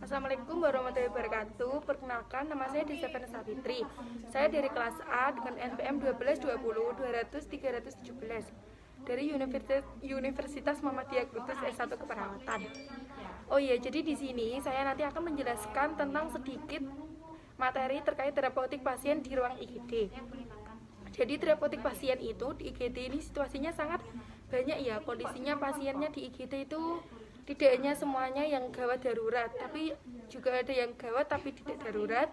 Assalamualaikum warahmatullahi wabarakatuh. Perkenalkan, nama saya Desa Vanessa Fitri. Saya dari kelas A dengan NPM 1220200317 dari Universitas Muhammadiyah Kudus S1 Keperawatan. Oh iya, jadi di sini saya nanti akan menjelaskan tentang sedikit materi terkait terapeutik pasien di ruang IGD. Jadi terapeutik pasien itu di IGD ini situasinya sangat banyak ya. Kondisinya pasiennya di IGD itu tidak hanya semuanya yang gawat darurat, tapi juga ada yang gawat tapi tidak darurat.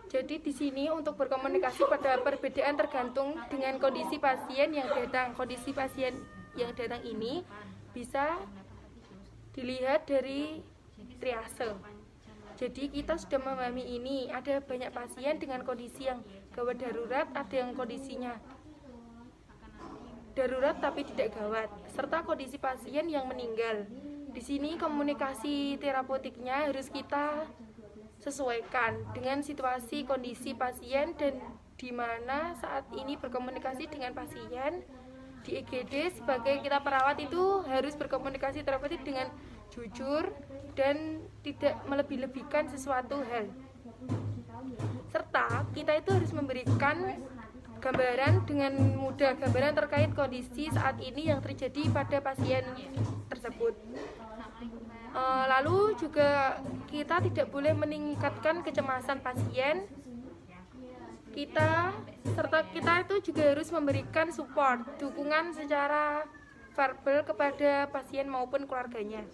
Jadi di sini untuk berkomunikasi pada perbedaan tergantung dengan kondisi pasien yang datang. Kondisi pasien yang datang ini bisa dilihat dari triase. Jadi kita sudah memahami ini, ada banyak pasien dengan kondisi yang gawat darurat, ada yang kondisinya darurat tapi tidak gawat, serta kondisi pasien yang meninggal. Di sini komunikasi terapeutiknya harus kita sesuaikan dengan situasi kondisi pasien dan di mana saat ini berkomunikasi dengan pasien. Di IGD sebagai kita perawat itu harus berkomunikasi terapeutik dengan jujur dan tidak melebih-lebihkan sesuatu hal. Serta kita itu harus memberikan gambaran dengan mudah, gambaran terkait kondisi saat ini yang terjadi pada pasien tersebut. Lalu juga kita tidak boleh meningkatkan kecemasan pasien. Kita itu juga harus memberikan support, dukungan secara verbal kepada pasien maupun keluarganya.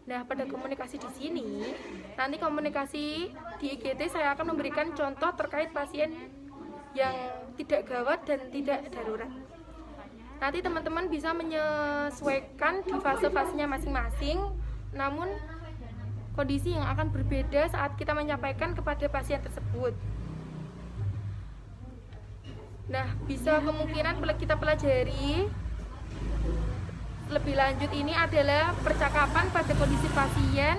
Nah, pada komunikasi di sini, nanti komunikasi di IGD saya akan memberikan contoh terkait pasien yang tidak gawat dan tidak darurat. Nanti teman-teman bisa menyesuaikan di fase-fasenya masing-masing, namun kondisi yang akan berbeda saat kita menyampaikan kepada pasien tersebut. Nah, bisa kemungkinan kita pelajari lebih lanjut ini adalah percakapan pada kondisi pasien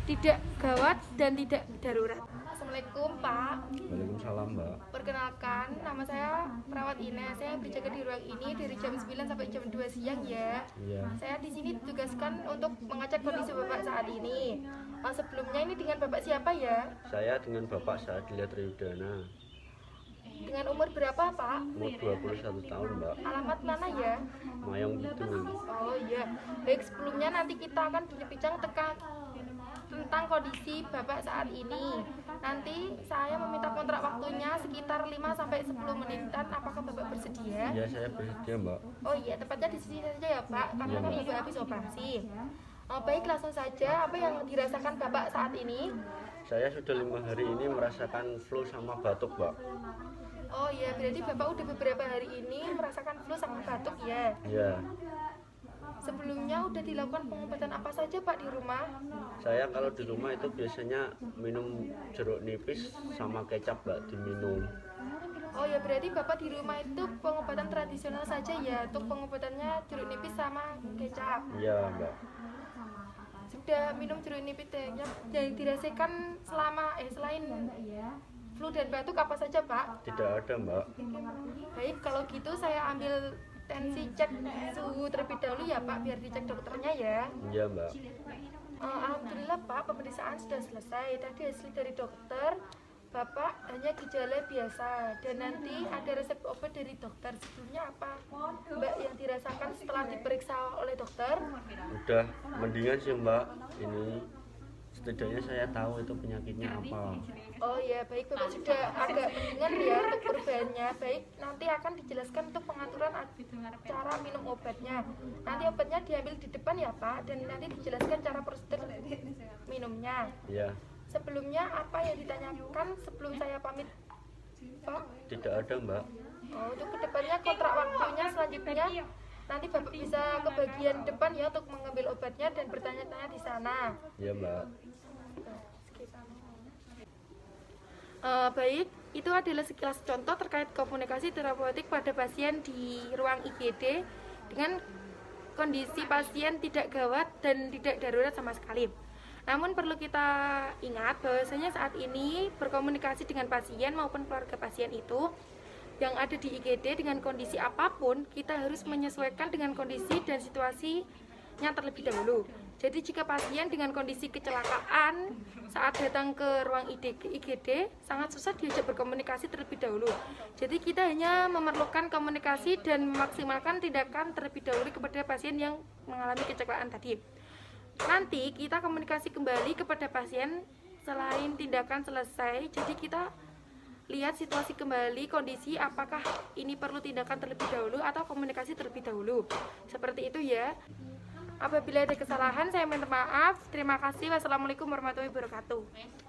tidak gawat dan tidak darurat. Assalamualaikum Pak. Waalaikumsalam Mbak. Perkenalkan, nama saya perawat Ines. Saya berjaga di ruang ini dari jam 9 sampai jam 2 siang ya. Iya. Saya di sini ditugaskan untuk mengecek kondisi Bapak saat ini. Sebelumnya ini dengan Bapak siapa ya? Saya dengan Bapak Saadilia Triyudana. Dengan umur berapa Pak? Umur 21 tahun Mbak. Alamat mana ya? Mayong Kidul. Oh iya. Baik, sebelumnya nanti kita akan berbincang tentang kondisi Bapak saat ini. Nanti saya meminta kontrak waktunya sekitar 5 sampai 10 menitan. Apakah Bapak bersedia? Iya, saya bersedia Mbak. Oh iya, tepatnya di sini saja ya Pak, karena kan Ibu habis operasi. Baik, langsung saja. Apa yang dirasakan Bapak saat ini? Saya sudah 5 hari ini merasakan flu sama batuk Mbak. Oh iya, berarti Bapak udah beberapa hari ini merasakan flu sama batuk ya? Iya. Sebelumnya udah dilakukan pengobatan apa saja Pak di rumah? Saya kalau di rumah itu biasanya minum jeruk nipis sama kecap Mbak, diminum. Oh ya, berarti Bapak di rumah itu pengobatan tradisional saja ya? Untuk pengobatannya jeruk nipis sama kecap? Iya Mbak. Sudah minum jeruk nipis yang dirasakan selain flu dan batuk apa saja Pak? Tidak ada Mbak. Baik, kalau gitu saya ambil tensi cek suhu terlebih dahulu ya Pak, biar dicek dokternya ya. Iya Mbak. Alhamdulillah Pak, pemeriksaan sudah selesai. Tadi hasil dari dokter, Bapak hanya gejala biasa dan nanti ada resep obat dari dokter. Sebelumnya apa Mbak yang dirasakan setelah diperiksa oleh dokter? Udah mendingan sih Mbak. Ini setidaknya saya tahu itu penyakitnya apa. Oh ya, baik, Bapak sudah agak mendengar ya untuk perubahannya. Baik, nanti akan dijelaskan untuk pengaturan cara minum obatnya. Nanti obatnya diambil di depan ya Pak, dan nanti dijelaskan cara prosedur minumnya. Iya. Sebelumnya apa yang ditanyakan sebelum saya pamit Pak? Tidak ada Mbak. Oh, untuk kedepannya kontrak waktunya selanjutnya nanti Bapak bisa ke bagian depan ya untuk mengambil obatnya dan bertanya-tanya di sana. Iya Mbak. Baik, itu adalah sekilas contoh terkait komunikasi terapeutik pada pasien di ruang IGD dengan kondisi pasien tidak gawat dan tidak darurat sama sekali. Namun perlu kita ingat bahwasanya saat ini berkomunikasi dengan pasien maupun keluarga pasien itu yang ada di IGD dengan kondisi apapun, kita harus menyesuaikan dengan kondisi dan situasinya terlebih dahulu. Jadi jika pasien dengan kondisi kecelakaan saat datang ke ruang IGD sangat susah diajak berkomunikasi terlebih dahulu. Jadi kita hanya memerlukan komunikasi dan memaksimalkan tindakan terlebih dahulu kepada pasien yang mengalami kecelakaan tadi. Nanti kita komunikasi kembali kepada pasien selain tindakan selesai. Jadi kita lihat situasi kembali, kondisi apakah ini perlu tindakan terlebih dahulu atau komunikasi terlebih dahulu. Seperti itu ya. Apabila ada kesalahan saya minta maaf. Terima kasih. Wassalamualaikum warahmatullahi wabarakatuh.